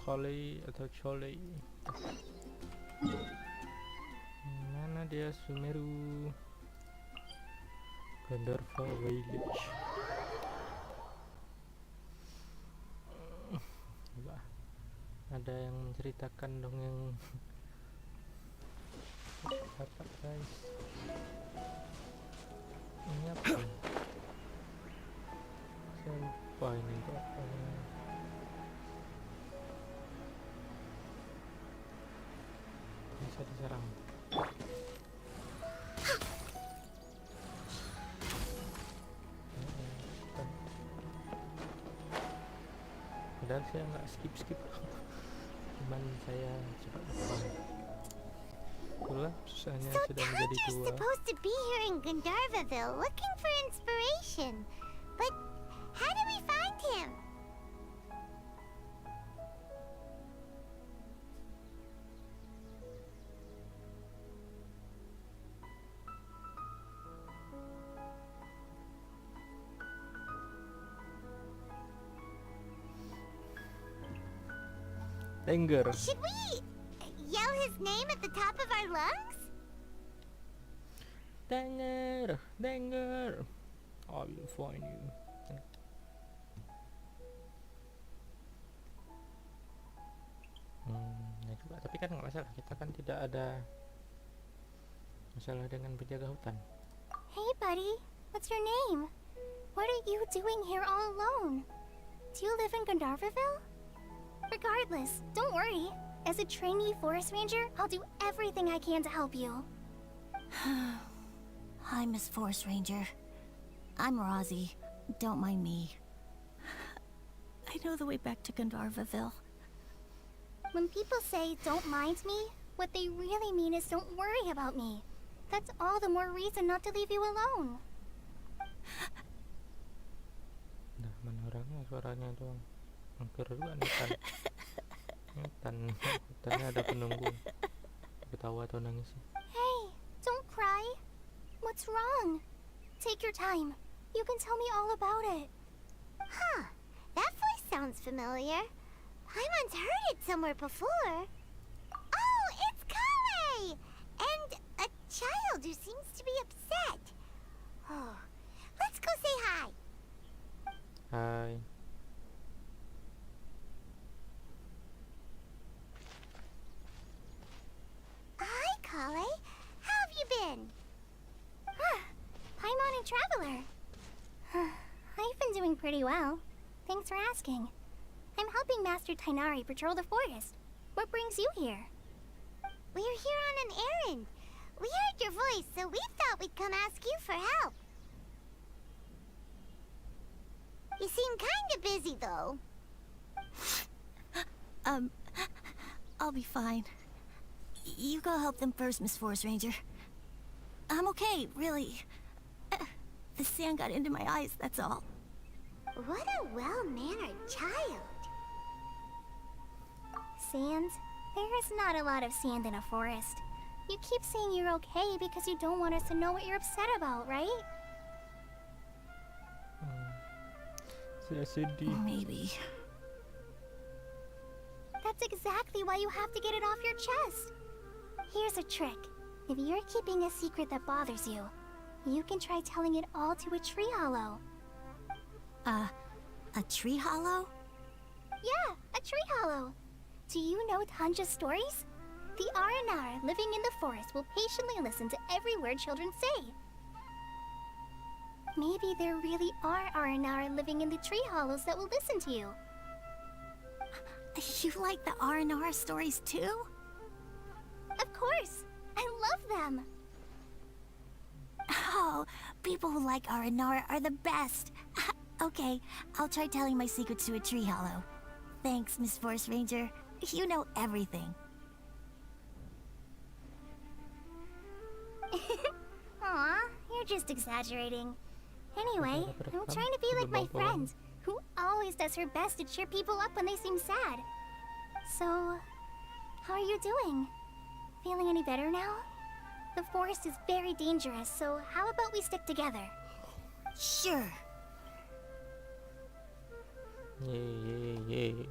Collie atau Chole. Mana dia Sumeru? Gandharva Village. Wah, ada yang menceritakan dongeng apa guys? Ini apa? Saya lupa ini itu apa? Bisa diserang. Padahal saya nggak skip cuman saya cepat lupa. Itulah susahnya So sudah menjadi Tanji's tua. supposed to be here in Gandharvaville looking for inspiration. But how do we find him? Danger. Should we yell his name at the top of our lungs? Danger, danger. I will find you. Ya juga, tapi kan nggak masalah. Kita kan tidak ada masalah dengan penjaga hutan. Hey, buddy. What's your name? What are you doing here all alone? Do you live in Gandharvaville? Regardless, don't worry. As a trainee forest ranger, I'll do everything I can to help you. Hi, Miss Forest Ranger. I'm Rosie. Don't mind me. I know the way back to Gandharvaville. When people say don't mind me, what they really mean is don't worry about me. That's all the more reason not to leave you alone. Nah, mana orangnya? Suaranya doang. Hampir juga nih hutannya ada penunggu. Ketawa atau nangis sih? Hey, don't cry. What's wrong? Take your time. You can tell me all about it. Huh. That voice sounds familiar. Paimon's heard it somewhere before. Oh, it's Kale! And a child who seems to be upset. Oh, let's go say hi. Hai. Hi, Kale. How have you been? Paimon and Traveler. I've been doing pretty well. Thanks for asking. I'm helping Master Tainari patrol the forest. What brings you here? We're here on an errand. We heard your voice, so we thought we'd come ask you for help. You seem kinda busy, though. I'll be fine. You go help them first, Miss Forest Ranger. I'm okay, really. The sand got into my eyes, that's all. What a well-mannered child. Sand? There is not a lot of sand in a forest. You keep saying you're okay because you don't want us to know what you're upset about, right? Saya sedih. Maybe. That's exactly why you have to get it off your chest. Here's a trick. If you're keeping a secret that bothers you, you can try telling it all to a tree hollow. A tree hollow? Yeah, a tree hollow. Do you know Tanja's stories? The Aranar living in the forest will patiently listen to every word children say. Maybe there really are Aranar living in the tree hollows that will listen to you. You like the R&R stories too? Of course! I love them! Oh, people who like R&R are the best. Okay, I'll try telling my secrets to a tree hollow. Thanks, Miss Forest Ranger. You know everything. Aw, you're just exaggerating. Anyway, I'm trying to be like my friend, who always does her best to cheer people up when they seem sad. So, how are you doing? Feeling any better now? The forest is very dangerous, so how about we stick together? Sure. Yeay.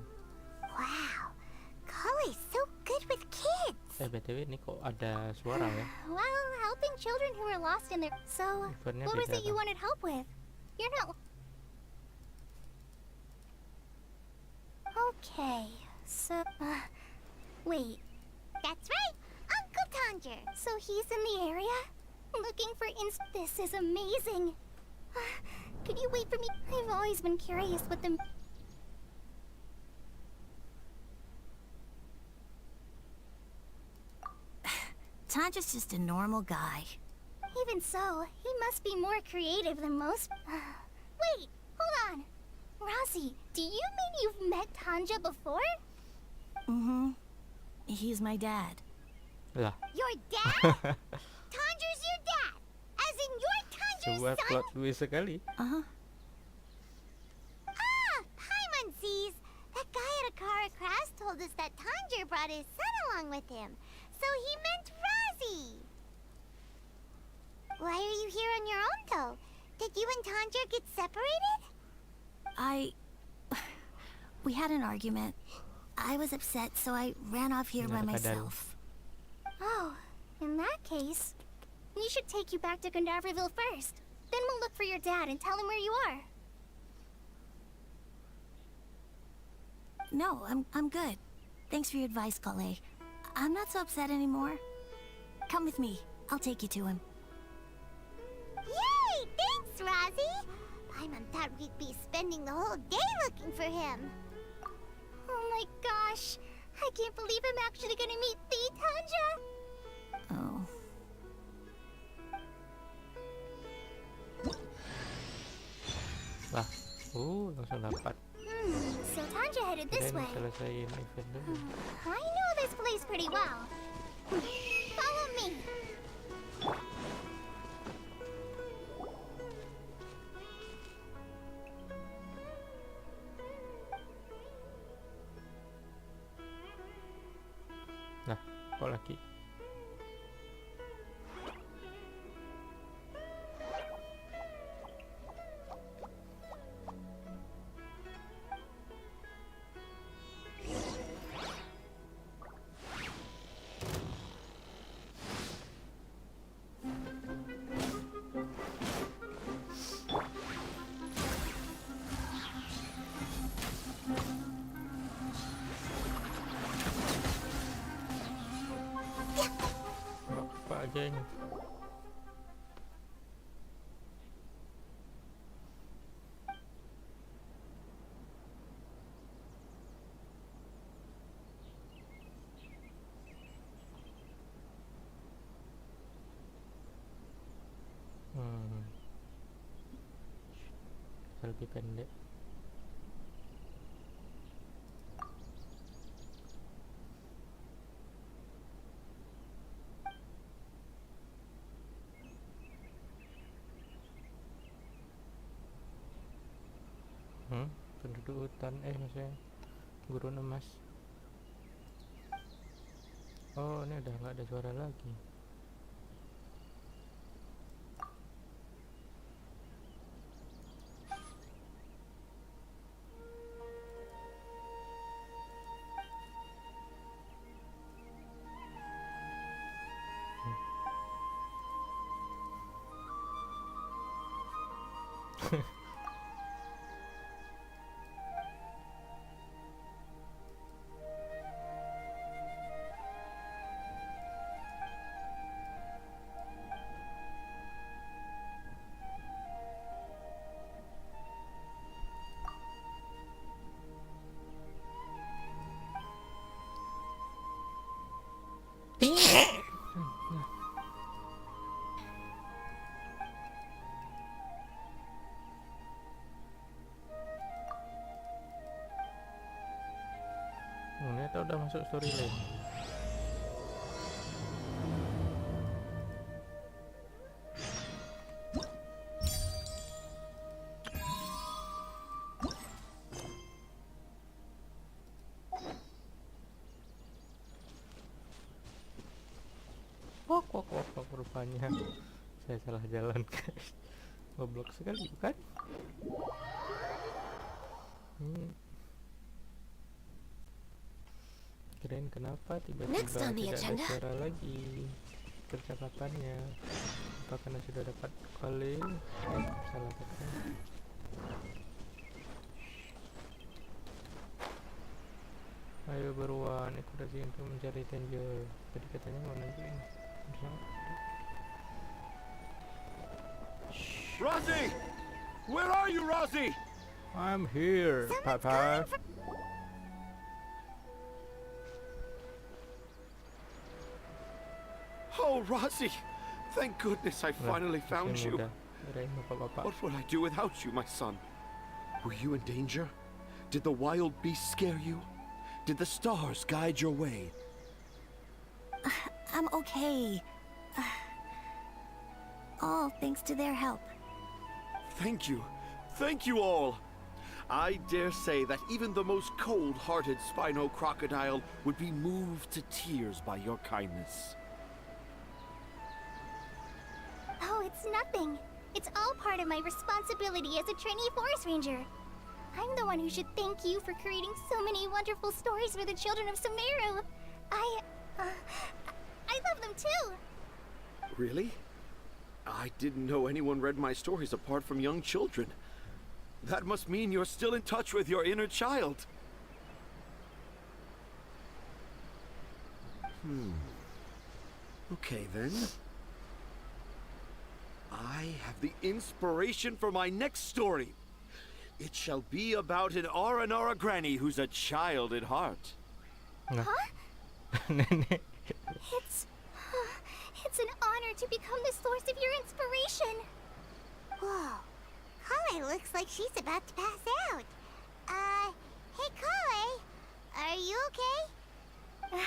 Wow, BTW ini kok ada suara ya? Well, helping children who are lost in their... So, Eventnya what was beda it you kan? wanted help with? You're not... Okay, so... wait. That's right! Uncle Tanger! So he's in the area? Looking for This is amazing! Could you wait for me? I've always been curious what the... Tanja's just a normal guy. Even so, he must be more creative than most... Wait! Hold on! Rosie, do you mean you've met Tanja before? Mm-hmm. He's my dad. Lah, Your dad? Tanja's your dad! As in you're Tanja's sebuah son? plot twist sekali. Uh-huh. Ah! Paimonsees! That guy at a car crash told us that Tanja brought his son along with him. So he meant Rosie! Why are you here on your own, though? Did you and Tanja get separated? We had an argument. I was upset, so I ran off here by myself. Oh, in that case, we should take you back to Gandaverville first. Then we'll look for your dad and tell him where you are. No, I'm good. Thanks for your advice, Kale. I'm not so upset anymore. Come with me. I'll take you to him. Yay! Thanks, Rosie! Paimon thought we'd be spending the whole day looking for him. Oh my gosh! I can't believe I'm actually gonna meet the Tanja! Oh. Lah, langsung dapat. So Tanja headed this Kirain way. selesaiin event dulu. I know this place pretty well. Follow me. Nah, kok lagi? Pak geng. Lebih pendek. Penduduk hutan, maksudnya gurun emas. Oh, ini udah nggak ada suara lagi. Ternyata udah masuk storyline. Wok, rupanya saya salah jalan, guys. Goblok sekali, bukan? Kirain kenapa Next tiba-tiba on the tidak ada agenda. suara lagi percakapannya? Apa karena sudah dapat kali? Salah kata. Ayo beruan, ikut lagi untuk mencari Tanger. Tadi katanya mau nunjukin. Rosie! Where are you, Rosie? I'm here, Someone's Papa. calling for... Oh, Rosie! Thank goodness I finally found Masih you. muda. Kirain bapak-bapak. What would I do without you, my son? Were you in danger? Did the wild beasts scare you? Did the stars guide your way? I'm okay. All thanks to their help. Thank you. Thank you all. I dare say that even the most cold-hearted Spino crocodile would be moved to tears by your kindness. Oh, it's nothing. It's all part of my responsibility as a trainee forest ranger. I'm the one who should thank you for creating so many wonderful stories for the children of Sumeru. I love them too. Really? I didn't know anyone read my stories apart from young children. That must mean you're still in touch with your inner child. Okay then. I have the inspiration for my next story. It shall be about an Aranara granny who's a child at heart. Nah. Huh? Nenek. It's an honor to become the source of your inspiration. Whoa. Kale looks like she's about to pass out. Hey Kale, are you okay?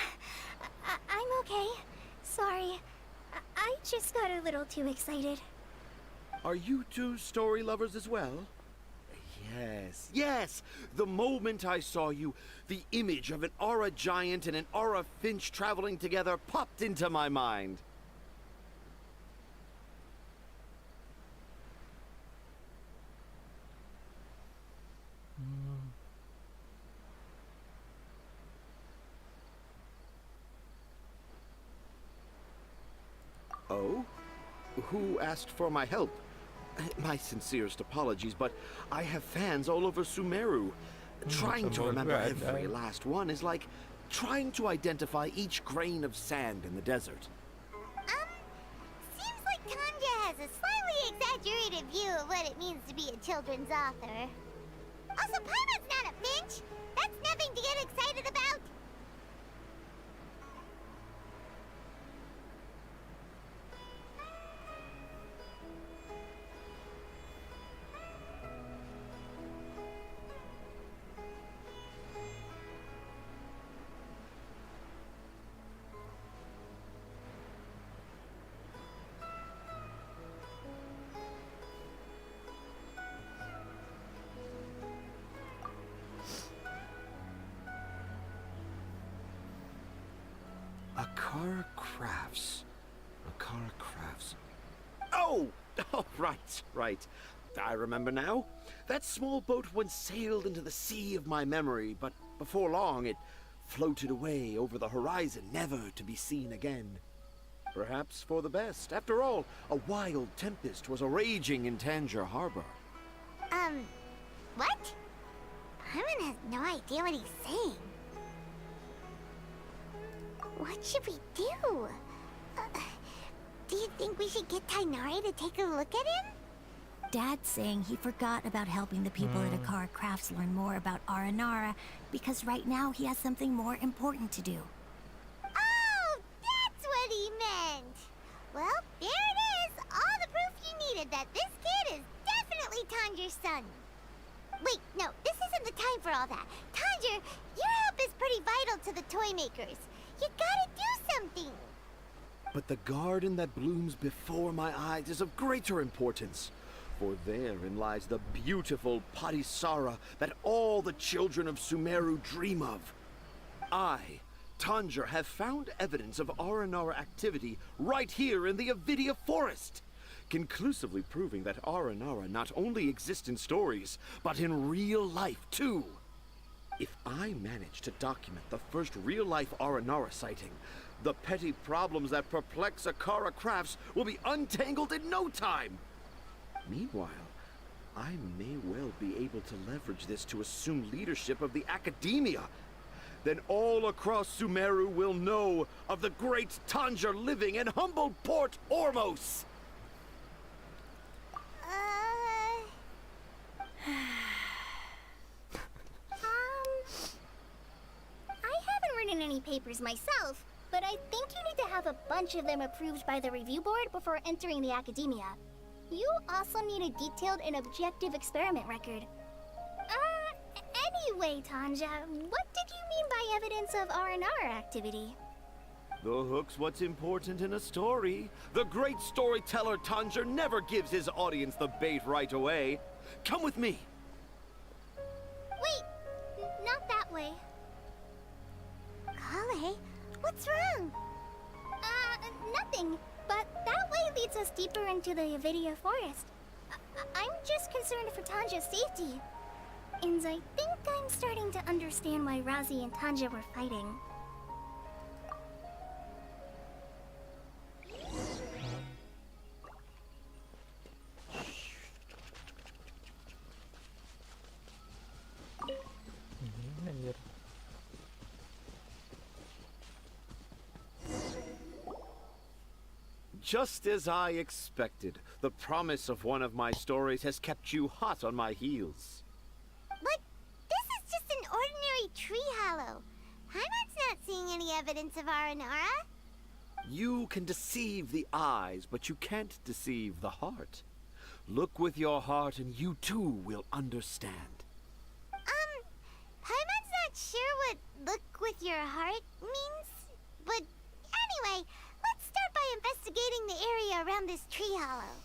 I'm okay. Sorry. I just got a little too excited. Are you two story lovers as well? Yes, yes! The moment I saw you, the image of an aura giant and an aura finch traveling together popped into my mind. Oh? Who asked for my help? My sincerest apologies, but I have fans all over Sumeru. Trying to Sama remember juga every ada. last one is like trying to identify each grain of sand in the desert. Seems like Tanja has a slightly exaggerated view of what it means to be a children's author. Also, Paimon's not a finch. That's nothing to get excited about. Akara Crafts. Akara Crafts. Oh! Oh, right, right. I remember now. That small boat once sailed into the sea of my memory, but before long it floated away over the horizon, never to be seen again. Perhaps for the best. After all, a wild tempest was raging in Tanger Harbor. What? Paimon has no idea what he's saying. What should we do? Do you think we should get Tainari to take a look at him? Dad's saying he forgot about helping the people at Akara Crafts learn more about Aranara because right now he has something more important to do. Oh, that's what he meant! Well, there it is! All the proof you needed that this kid is definitely Tanger's son. Wait, no, this isn't the time for all that. Tanger, your help is pretty vital to the toy makers. You gotta do something! But the garden that blooms before my eyes is of greater importance. For therein lies the beautiful Parisara that all the children of Sumeru dream of. I, Tanger, have found evidence of Aranara activity right here in the Avidia forest, conclusively proving that Aranara not only exist in stories, but in real life too. If I manage to document the first real-life Aranara sighting, the petty problems that perplex Akara Crafts will be untangled in no time. Meanwhile, I may well be able to leverage this to assume leadership of the academia. Then all across Sumeru will know of the great Tanger living in humble Port Ormos. I haven't written any papers myself, but I think you need to have a bunch of them approved by the review board before entering the academia. You also need a detailed and objective experiment record. Anyway, Tanja, what did you mean by evidence of R&R activity? The hook's what's important in a story. The great storyteller Tanger never gives his audience the bait right away. Come with me. Wait, not that way. Kale, what's wrong? Nothing. But that way leads us deeper into the Avidia forest. I'm just concerned for Tanja's safety. And I think I'm starting to understand why Razi and Tanja were fighting. Anjir. Just as I expected, the promise of one of my stories has kept you hot on my heels. But this is just an ordinary tree hollow. Heimat's not seeing any evidence of Aranara. You can deceive the eyes, but you can't deceive the heart. Look with your heart and you too will understand. Heimat's not sure what look with your heart means. But anyway, let's start by investigating the area around this tree hollow.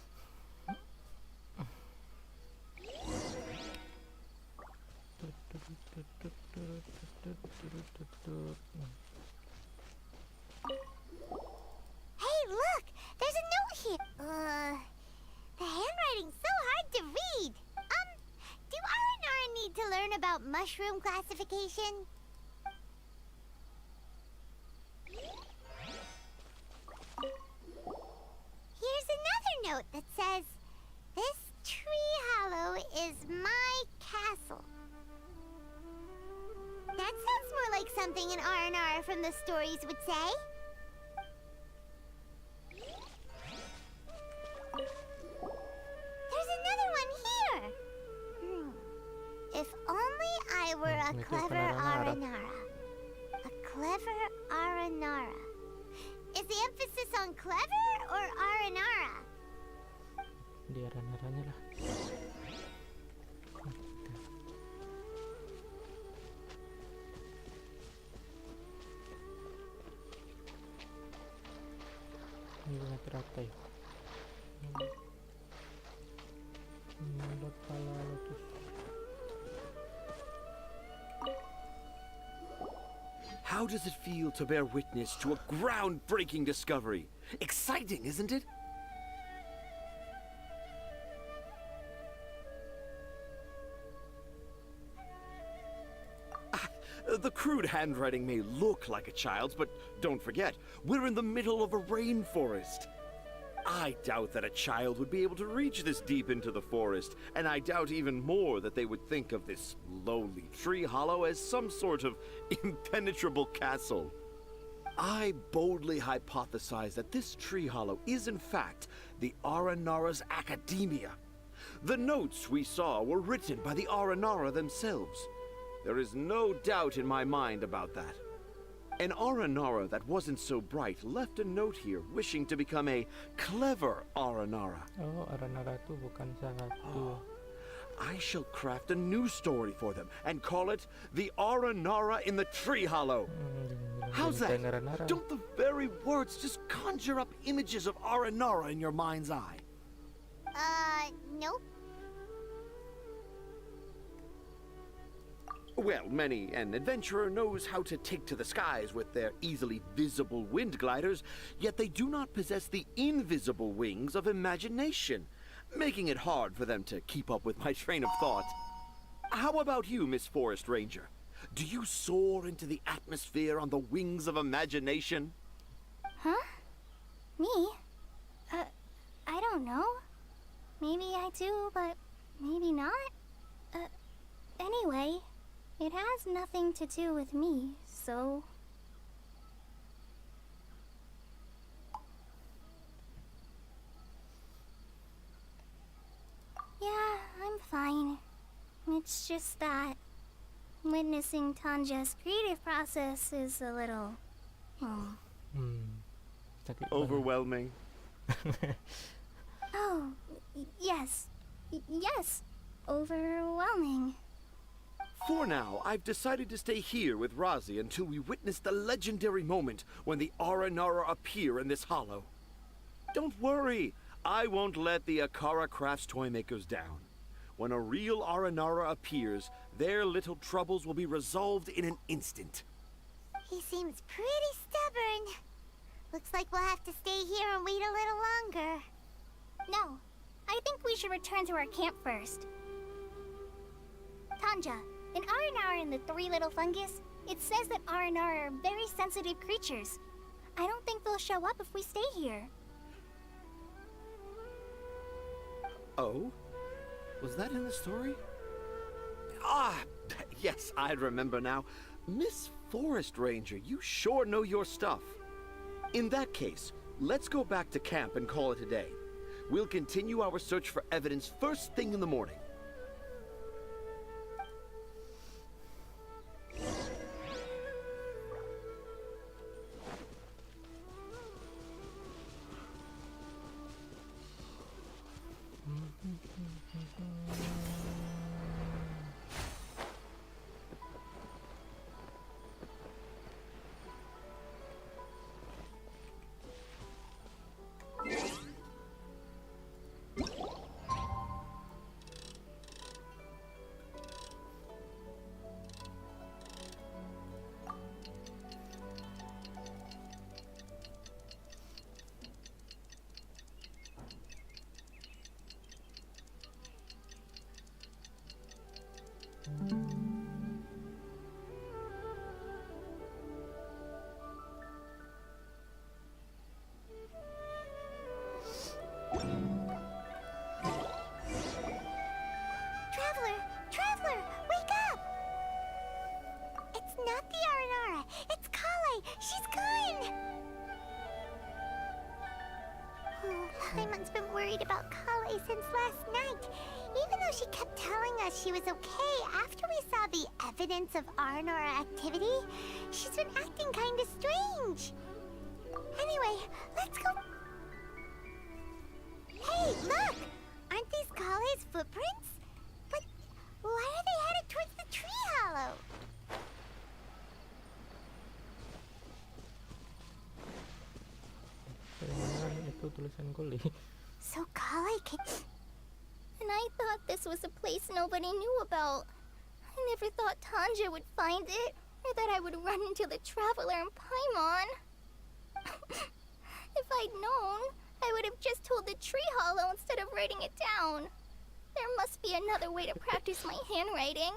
Hey, look! There's a note here. The handwriting's so hard to read. Do Aranara need to learn about mushroom classification? Here's another note that says, "This tree hollow is my castle." That sounds more like something an R&R from the stories would say. There's another one here. If only I were a Mikir clever Paranara. Aranara. A clever Aranara. Is the emphasis on clever or Aranara? Di Aranaranya lah. Ini bunga teratai. Ada pala lotus. How does it feel to bear witness to a groundbreaking discovery? Exciting, isn't it? The crude handwriting may look like a child's, but don't forget, we're in the middle of a rainforest. I doubt that a child would be able to reach this deep into the forest, and I doubt even more that they would think of this lowly tree hollow as some sort of impenetrable castle. I boldly hypothesize that this tree hollow is in fact the Aranara's academia. The notes we saw were written by the Aranara themselves. There is no doubt in my mind about that. An Aranara that wasn't so bright left a note here wishing to become a clever Aranara. Oh, Aranara tuh bukan satu. I shall craft a new story for them and call it The Aranara in the Tree Hollow. How's that? Aranara. Don't the very words just conjure up images of Aranara in your mind's eye? Nope. Well, many an adventurer knows how to take to the skies with their easily visible wind gliders, yet they do not possess the invisible wings of imagination, making it hard for them to keep up with my train of thought. How about you, Miss Forest Ranger? Do you soar into the atmosphere on the wings of imagination? Huh? Me? I don't know. Maybe I do, but maybe not. Anyway, it has nothing to do with me, so... Yeah, I'm fine. It's just that witnessing Tanja's creative process is a little... Sakit banget. Overwhelming. Oh, yes. Yes. Overwhelming. For now, I've decided to stay here with Razi until we witness the legendary moment when the Aranara appear in this hollow. Don't worry, I won't let the Akara Crafts toy makers down. When a real Aranara appears, their little troubles will be resolved in an instant. He seems pretty stubborn. Looks like we'll have to stay here and wait a little longer. No, I think we should return to our camp first. Tanja, in Aranara and the Three Little Fungus, it says that Aranara are very sensitive creatures. I don't think they'll show up if we stay here. Oh? Was that in the story? Ah, yes, I remember now. Miss Forest Ranger, you sure know your stuff. In that case, let's go back to camp and call it a day. We'll continue our search for evidence first thing in the morning. Traveler, wake up! It's not the Aranara, it's Kale. She's gone! Paimon's been worried about Kale since last night. Even though she kept telling us she was okay after we saw the evidence of Aranara activity, she's been acting kinda strange. Anyway, let's go. Hey, look! Aren't these Kale's footprints? But why are they headed towards the tree hollow? Itu tulisan Kuli. So Kale can... And I thought this was a place nobody knew about. I never thought Tanja would find it, or that I would run into the Traveler and Paimon. If I'd known, I would have just told the tree hollow instead of writing it down. There must be another way to practice my handwriting.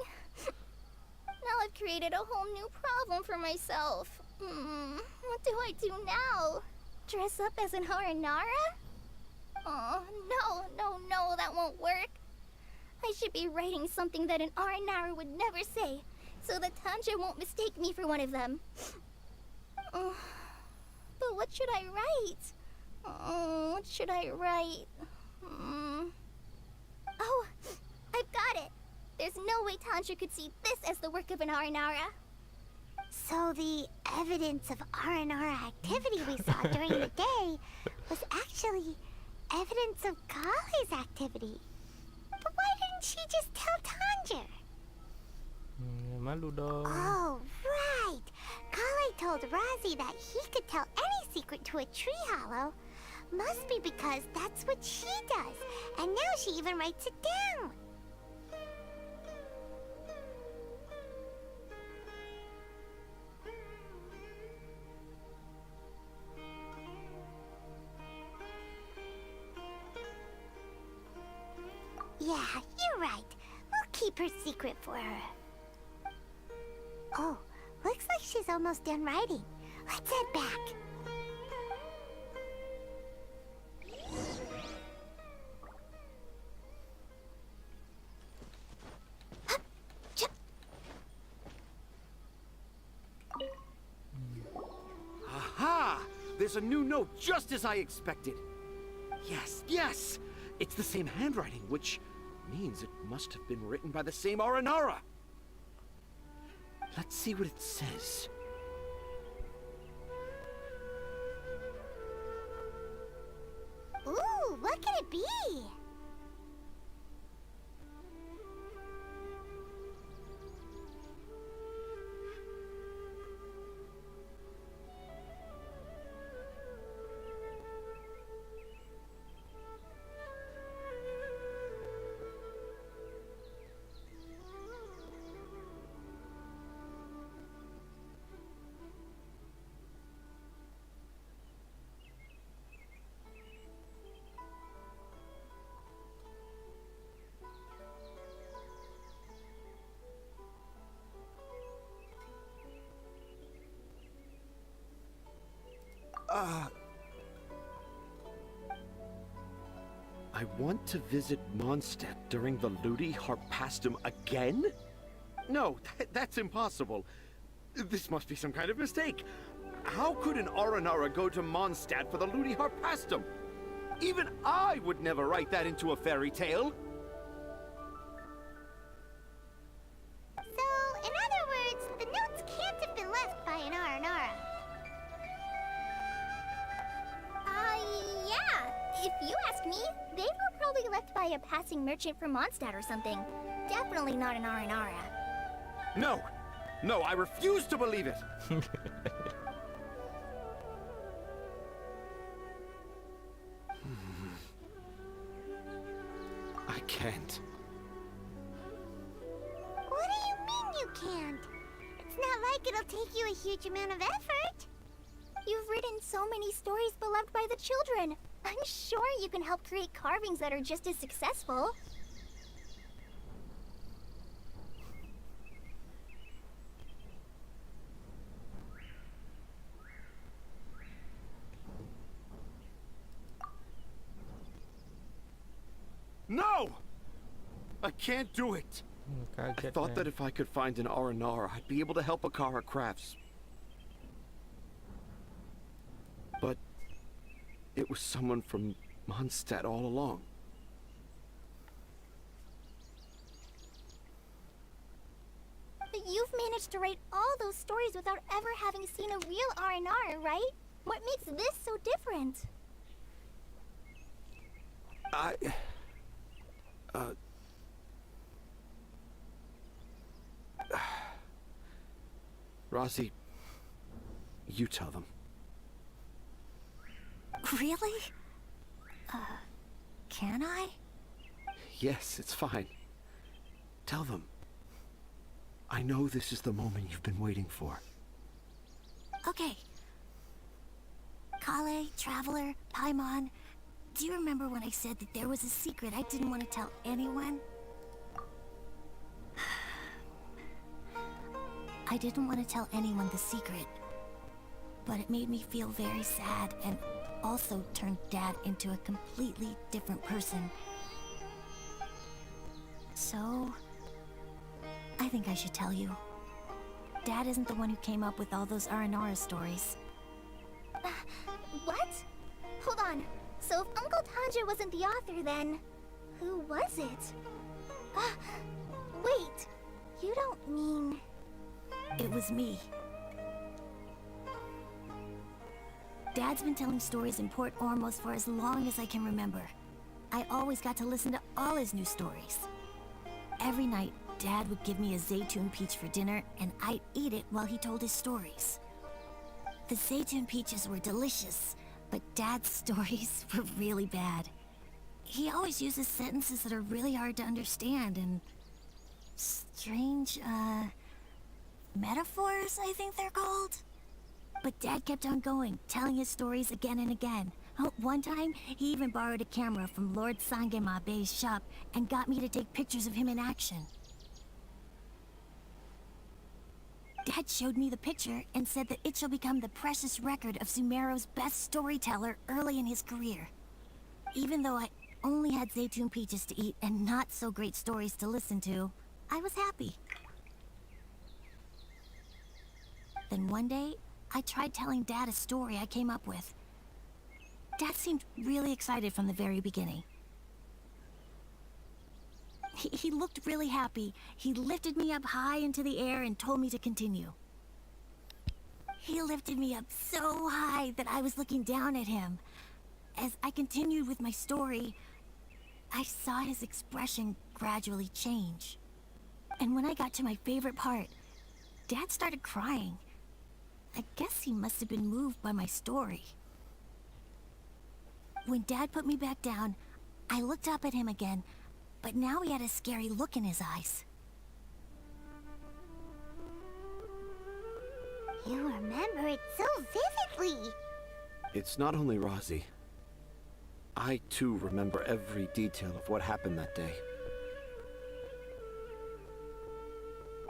Now I've created a whole new problem for myself. What do I do now? Dress up as an Aranara? Oh, no, that won't work. I should be writing something that an Aranara would never say, so that Tanja won't mistake me for one of them. But what should I write? What should I write? Oh, I've got it! There's no way Tanja could see this as the work of an Aranara. So the evidence of Aranara activity we saw during the day was actually evidence of Kale's activity. But why didn't she just tell Tanja? Malu dong. Oh, right! Kale told Razi that he could tell any secret to a tree hollow. Must be because that's what she does, and now she even writes it down. Yeah, you're right. We'll keep her secret for her. Oh, looks like she's almost done writing. Let's head back. Aha! There's a new note just as I expected. Yes, yes! It's the same handwriting, which means it must have been written by the same Aranara. Let's see what it says. Ooh, what could it be? I want to visit Mondstadt during the Ludi Harpastum again? No, that's impossible. This must be some kind of mistake. How could an Aranara go to Mondstadt for the Ludi Harpastum? Even I would never write that into a fairy tale. So, in other words, the notes can't have been left by an Aranara. Yeah. If you ask me, they were probably left by a passing merchant from Mondstadt or something. Definitely not an Aranara. No, no, I refuse to believe it. I can't. What do you mean you can't? It's not like it'll take you a huge amount of effort. You've written so many stories beloved by the children. I'm sure you can help create carvings that are just as successful. No! I can't do it. I thought that if I could find an Aranara, I'd be able to help Akara Crafts. But it was someone from Mondstadt all along. But you've managed to write all those stories without ever having seen a real R&R, right? What makes this so different? Rossi, you tell them. Really? Can I? Yes, it's fine. Tell them. I know this is the moment you've been waiting for. Okay. Kale, Traveler, Paimon, do you remember when I said that there was a secret I didn't want to tell anyone? I didn't want to tell anyone the secret, but it made me feel very sad and also turned Dad into a completely different person. So, I think I should tell you. Dad isn't the one who came up with all those Aranara stories. What? Hold on. So if Uncle Tanja wasn't the author, then who was it? Wait. You don't mean... It was me. Dad's been telling stories in Port Ormos for as long as I can remember. I always got to listen to all his new stories. Every night, Dad would give me a Zaytun peach for dinner, and I'd eat it while he told his stories. The Zaytun peaches were delicious, but Dad's stories were really bad. He always uses sentences that are really hard to understand, and strange, metaphors, I think they're called. But Dad kept on going, telling his stories again and again. Oh, one time, he even borrowed a camera from Lord Sangemabe's shop and got me to take pictures of him in action. Dad showed me the picture and said that it shall become the precious record of Sumeru's best storyteller early in his career. Even though I only had Zaytune peaches to eat and not so great stories to listen to, I was happy. Then one day, I tried telling Dad a story I came up with. Dad seemed really excited from the very beginning. He looked really happy. He lifted me up high into the air and told me to continue. He lifted me up so high that I was looking down at him. As I continued with my story, I saw his expression gradually change. And when I got to my favorite part, Dad started crying. I guess he must have been moved by my story. When Dad put me back down, I looked up at him again, but now he had a scary look in his eyes. You remember it so vividly. It's not only Rosie. I, too, remember every detail of what happened that day.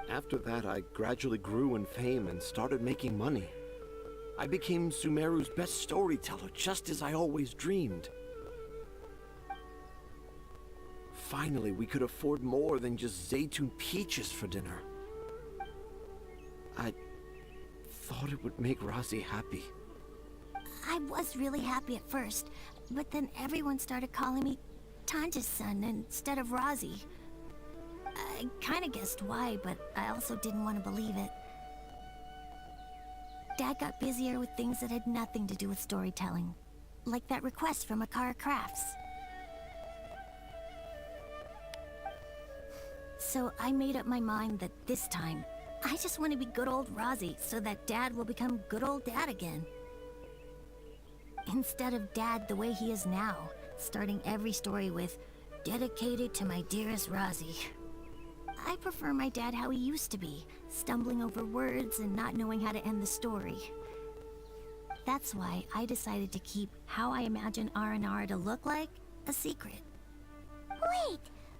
After that, I gradually grew in fame and started making money. I became Sumeru's best storyteller, just as I always dreamed. Finally, we could afford more than just Zaytune peaches for dinner. I thought it would make Rosie happy. I was really happy at first, but then everyone started calling me Tanja's son instead of Rosie. I kinda guessed why, but I also didn't want to believe it. Dad got busier with things that had nothing to do with storytelling, like that request from Akara Crafts. So I made up my mind that this time, I just want to be good old Rosie so that Dad will become good old Dad again. Instead of Dad the way he is now, starting every story with, "Dedicated to my dearest Rosie." I prefer my dad how he used to be, stumbling over words and not knowing how to end the story. That's why I decided to keep how I imagine R&R to look like a secret. Wait,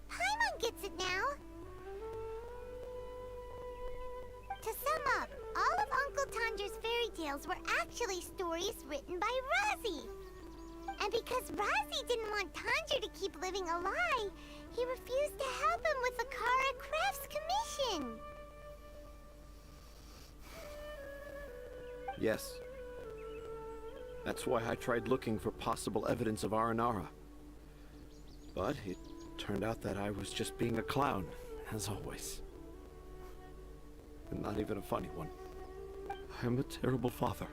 Paimon gets it now. To sum up, all of Uncle Tanja's fairy tales were actually stories written by Rosie. And because Rosie didn't want Tanja to keep living a lie, he refused to help him with the Akara Crafts commission. Yes. That's why I tried looking for possible evidence of Aranara. But it turned out that I was just being a clown, as always. And not even a funny one. I'm a terrible father.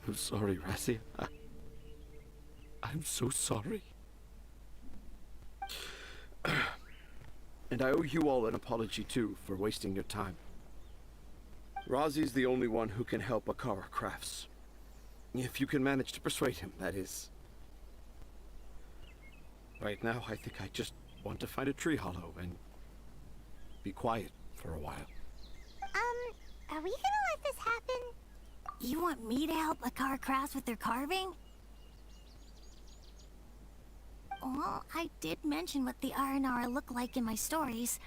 I'm sorry, Rosie. I'm so sorry. And I owe you all an apology, too, for wasting your time. Rosie's the only one who can help Akara Crafts. If you can manage to persuade him, that is. Right now, I think I just want to find a tree hollow and be quiet for a while. Are we gonna let this happen? You want me to help Akara Crafts with their carving? Well, I did mention what the Aranara look like in my stories,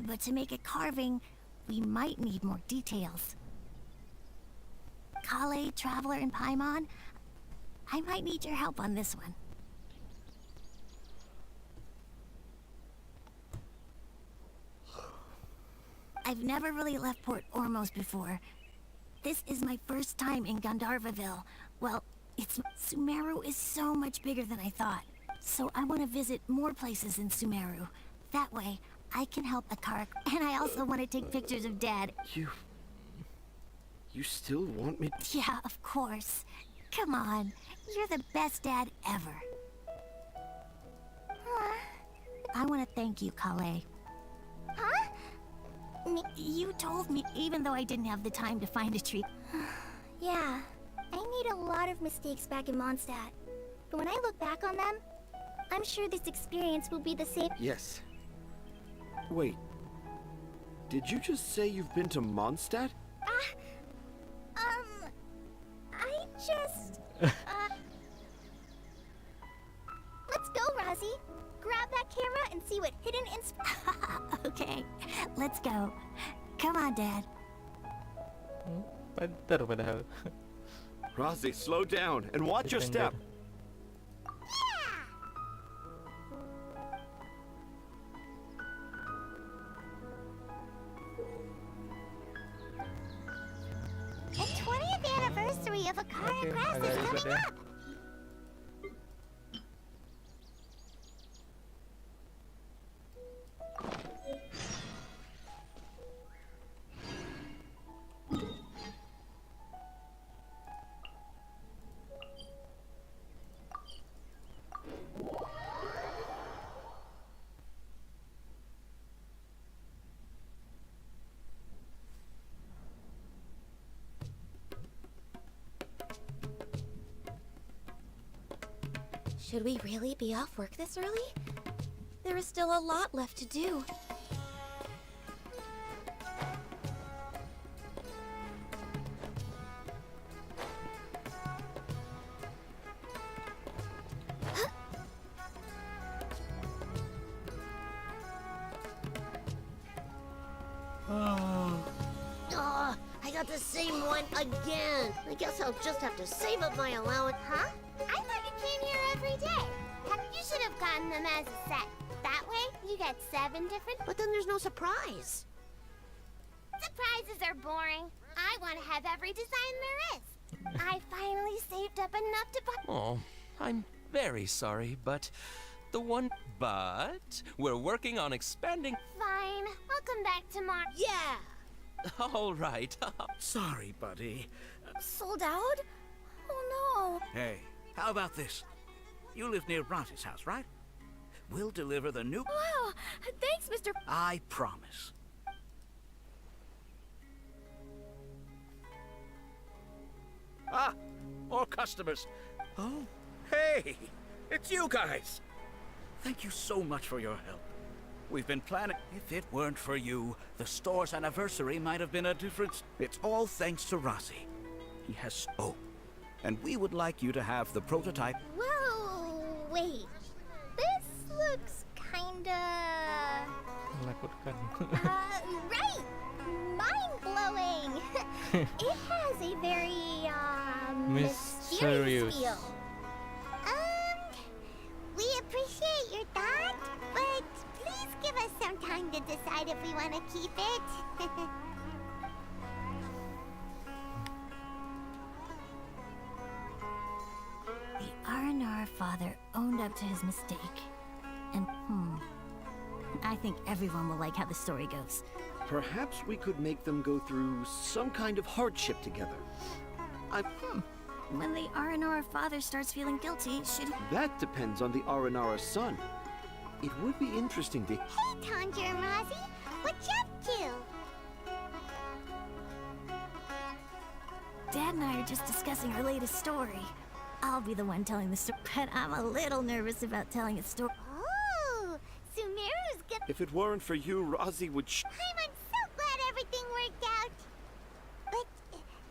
but to make a carving, we might need more details. Kale, Traveler, and Paimon, I might need your help on this one. I've never really left Port Ormos before. This is my first time in Gandharvaville. Well, Sumeru is so much bigger than I thought. So I want to visit more places in Sumeru. That way, I can help Akara. And I also want to take pictures of Dad. You still want me? Yeah, of course. Come on. You're the best dad ever. I want to thank you, Kale. Huh? You told me, even though I didn't have the time to find a tree. Yeah, I made a lot of mistakes back in Mondstadt. But when I look back on them, I'm sure this experience will be the same. Yes. Wait. Did you just say you've been to Mondstadt? I just... Let's go, Rosie. Grab that camera and see what hidden Okay, let's go. Come on, Dad. Pinter padahal. Rosie, slow down and watch your step. The 20th anniversary of Akara Oke, Grass agak is ribet coming ya. up. Should we really be off work this early? There is still a lot left to do. Oh, I got the same one again. I guess I'll just have to save up my allowance. Huh? I thought you came here every day. You should have gotten them as a set. That way, you get 7 different... But then there's no surprise. Surprises are boring. I want to have every design there is. I finally saved up enough to buy... Oh, I'm very sorry, but But we're working on expanding. Fine. I'll come back tomorrow. Yeah. All right. Sorry, buddy. Sold out? Oh no. Hey, how about this? You live near Bronte's house, right? We'll deliver the new... Wow. Thanks, Mr. I promise. Ah, more customers. Oh, hey, it's you guys. Thank you so much for your help. We've been planning... If it weren't for you, the store's anniversary might have been a difference. It's all thanks to Rossi. He has... Oh, and we would like you to have the prototype. Whoa, wait. This looks kinda... Menakutkan. Right! Mind-blowing! It has a very, mysterious Mysterious. feel. We appreciate your thought, but please give us some time to decide if we want to keep it. The R&R father owned up to his mistake. And, I think everyone will like how the story goes. Perhaps we could make them go through some kind of hardship together. When the R&R father starts feeling guilty, should he... That depends on the Aranara son. It would be interesting to... Hey, Tanja and Rosie, what you up to? Dad and I are just discussing our latest story. I'll be the one telling the story, but I'm a little nervous about telling a story. Oh, Sumeru's gonna... If it weren't for you, Rosie would I'm so glad everything worked out. But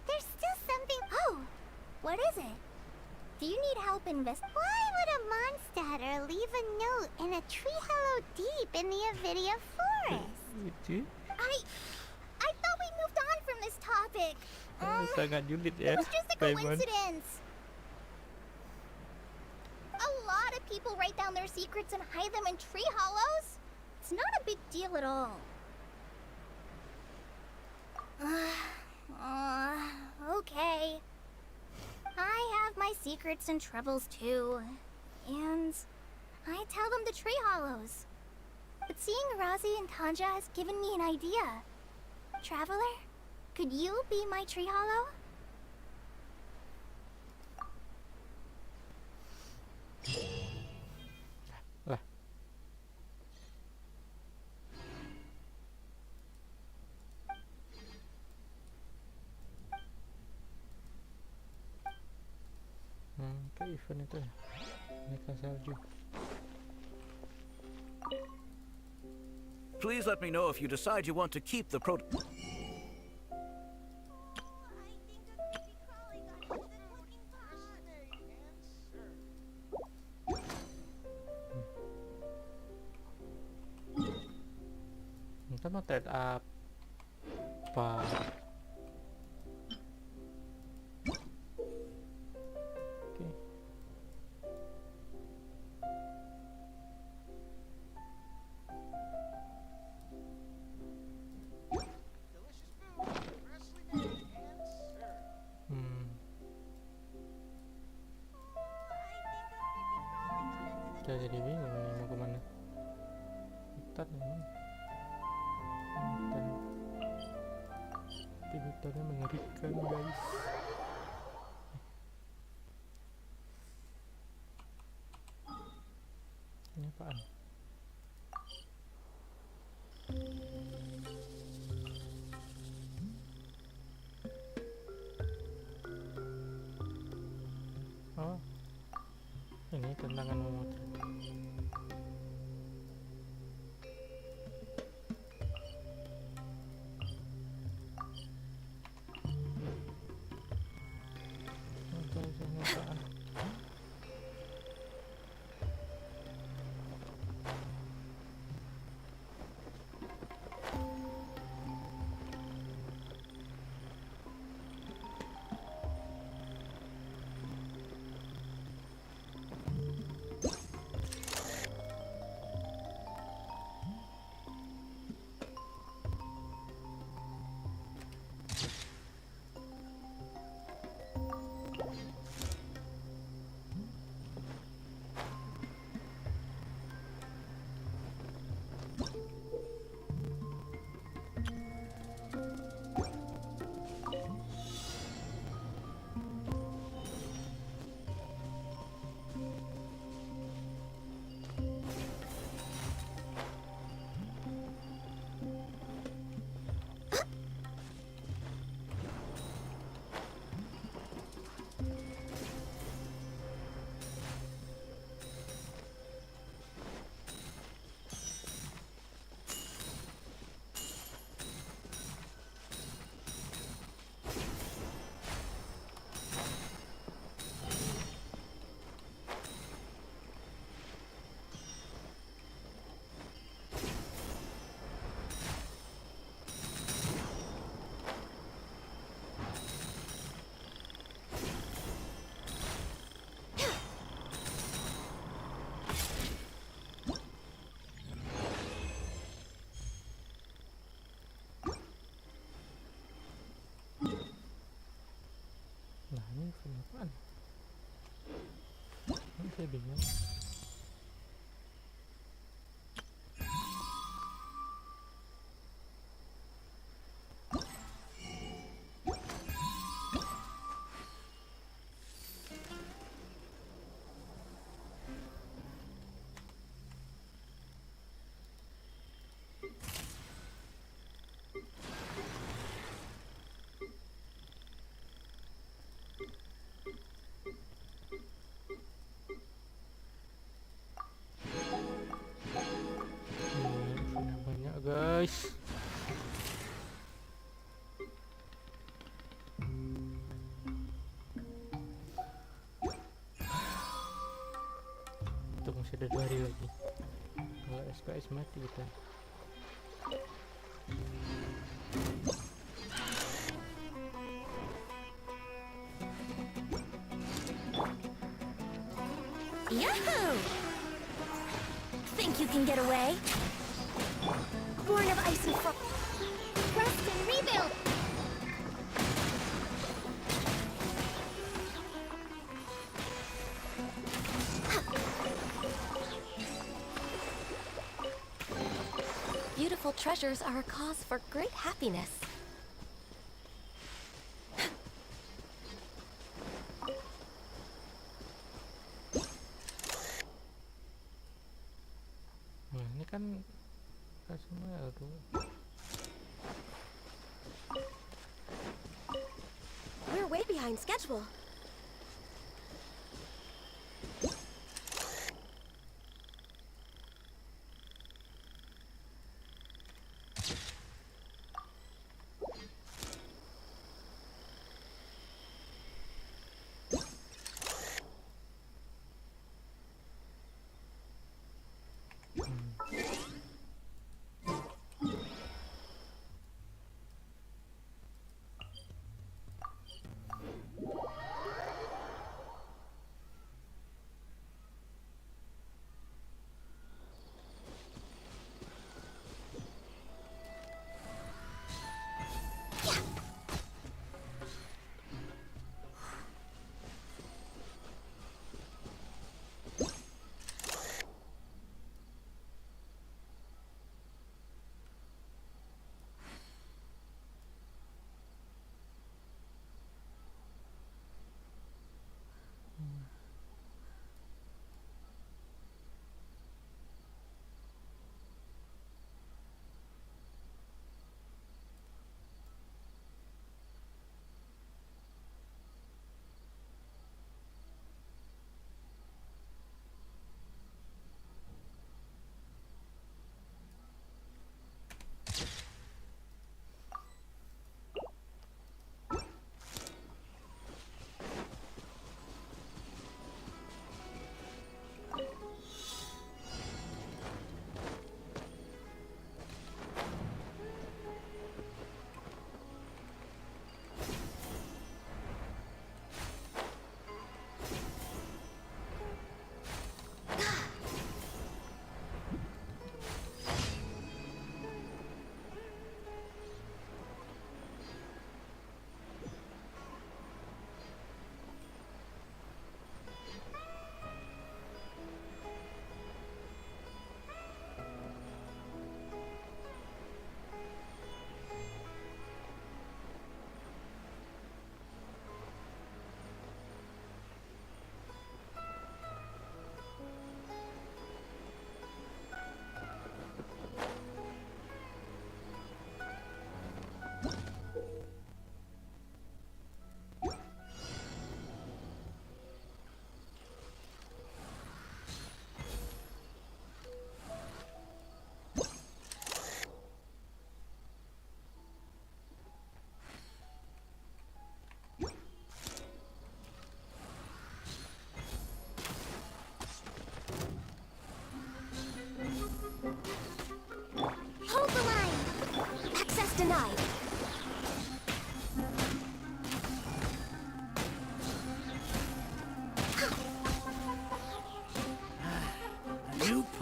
there's still something... Oh, what is it? Do you need help Why would a monster leave a note in a tree hollow deep in the NVIDIA forest? Itu I thought we moved on from this topic. sangat julid It ya, was just a Paimon. coincidence. A lot of people write down their secrets and hide them in tree hollows. It's not a big deal at all. Okay. I have my secrets and troubles too. And I tell them to tree hollows. But seeing Razi and Tanja has given me an idea. Traveler, could you be my tree hollow? Lah. Ke event itu ya? Mereka salju. Please let me know if you decide you want to keep the Kita mau trade up. apa? Oke. Saya jadi bingung nih mau kemana. Hutan ya. Hutan. Tapi hutannya mengerikan guys. Ini apaan? Oh, ini tantangan memotret. Nah ini film apaan? Ini saya bingung. Banyak guys. Itu masih ada 2 hari lagi. Kalau SKS mati kita. Yahoo! Think you can get away? Born of ice and frost. Rest and rebuild! Beautiful treasures are a cause for great happiness. Nah ini kan semua tuh. We're way behind schedule.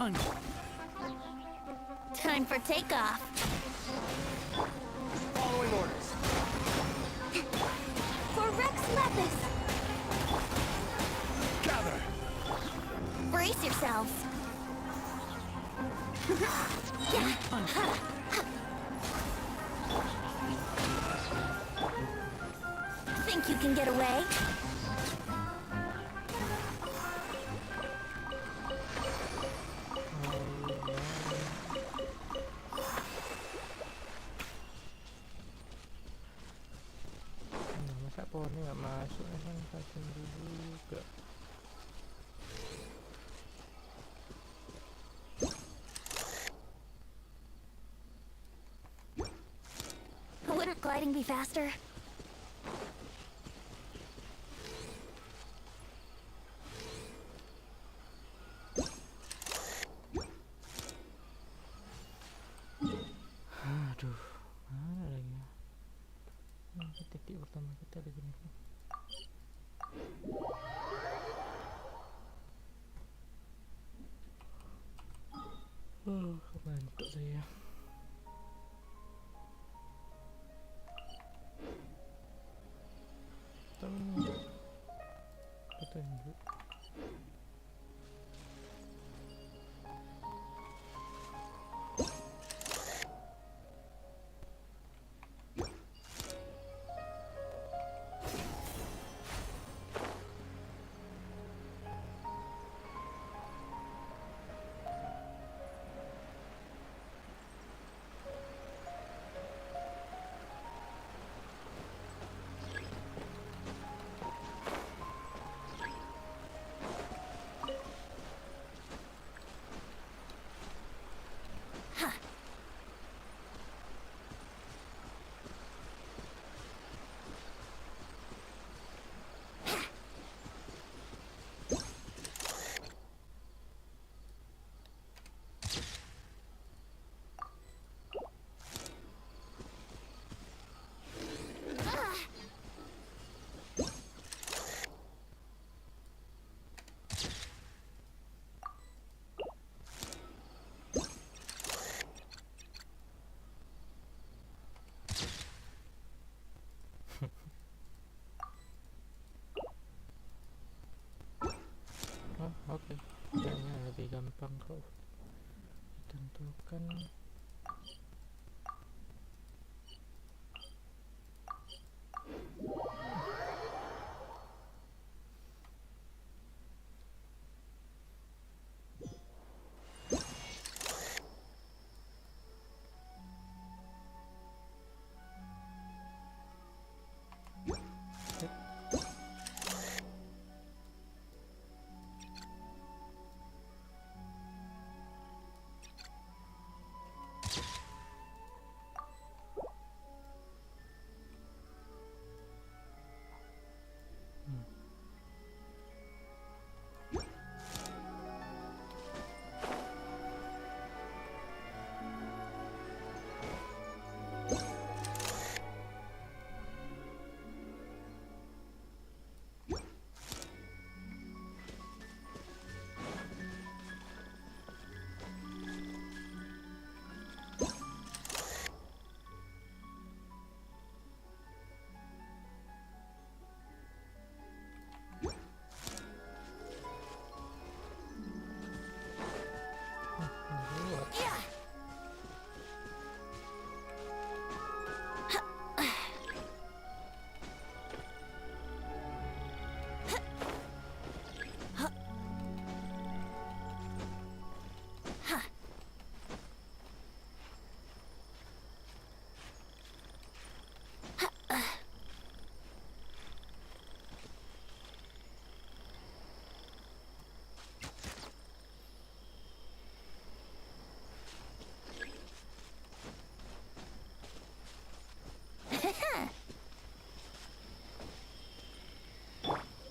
punch. Time for takeoff. Following orders. For Rex Lapis! Gather. Brace yourselves. Think you can get away? Nah, masa pohonnya nggak masuk ya kan, kacang juga. Wouldn't gliding be faster? Aduh, mana lagi ya? Titik pertama kita di sini. Kebantuk saya. Petunjuk. Oke. Kayaknya lebih gampang kalau ditentukan.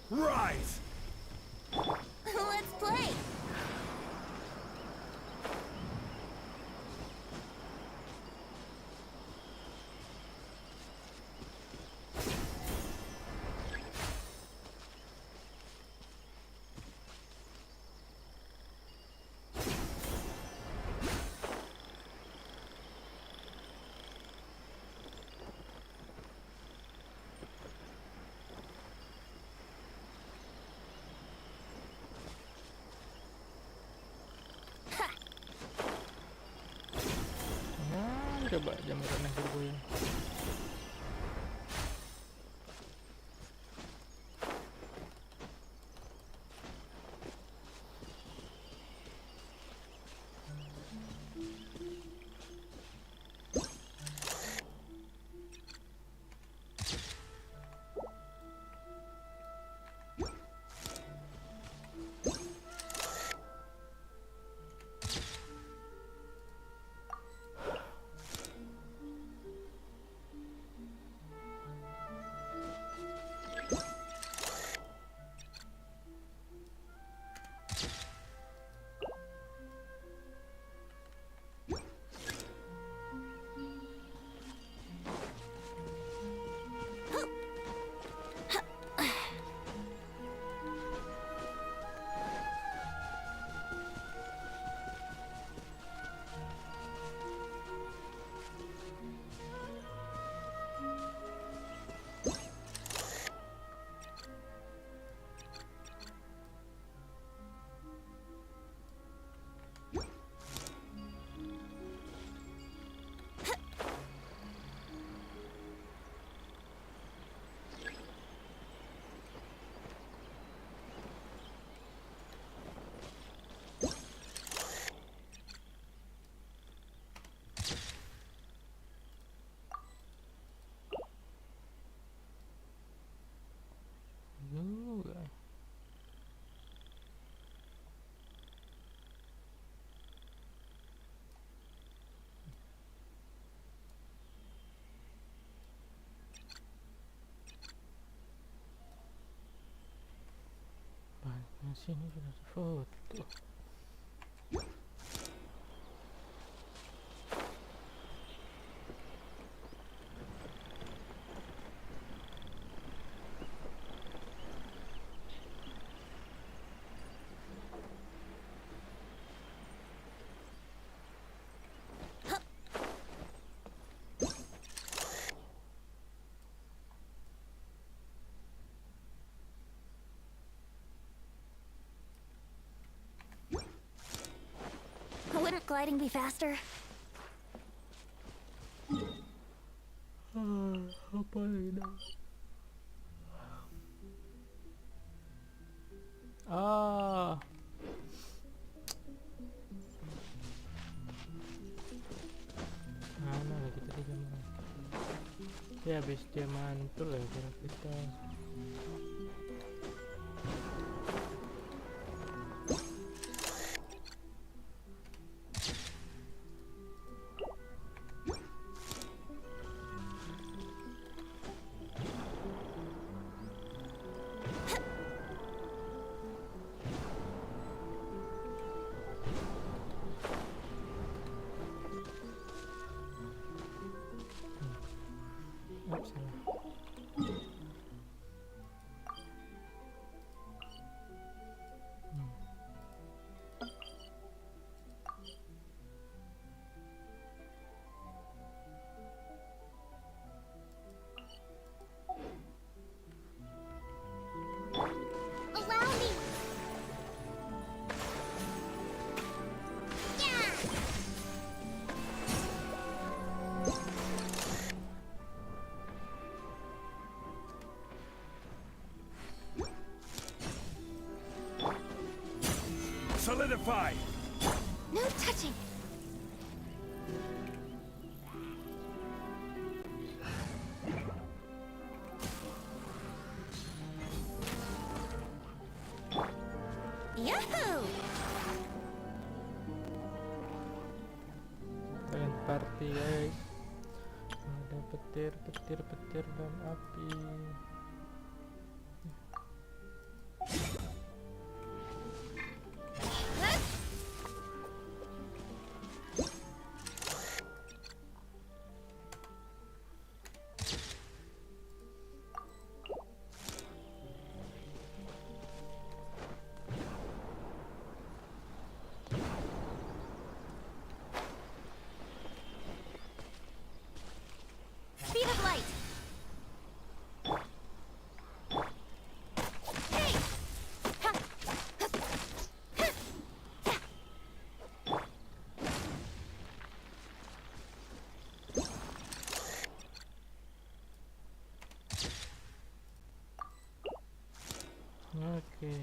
Rise! Let's play! coba jaminan yang bergoyang. Juga. Banyak sini sudah difoto. Wouldn't gliding be faster? Apa lagi dong? Mana lagi tadi gambar? Ya habis dia mantul ya kira kita. Allow me! Yeah! Solidify! No touching. Yahoo! Kalian party guys. Ada petir dan api. Speed of light. Oke.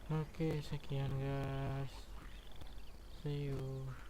Oke, sekian guys. See you.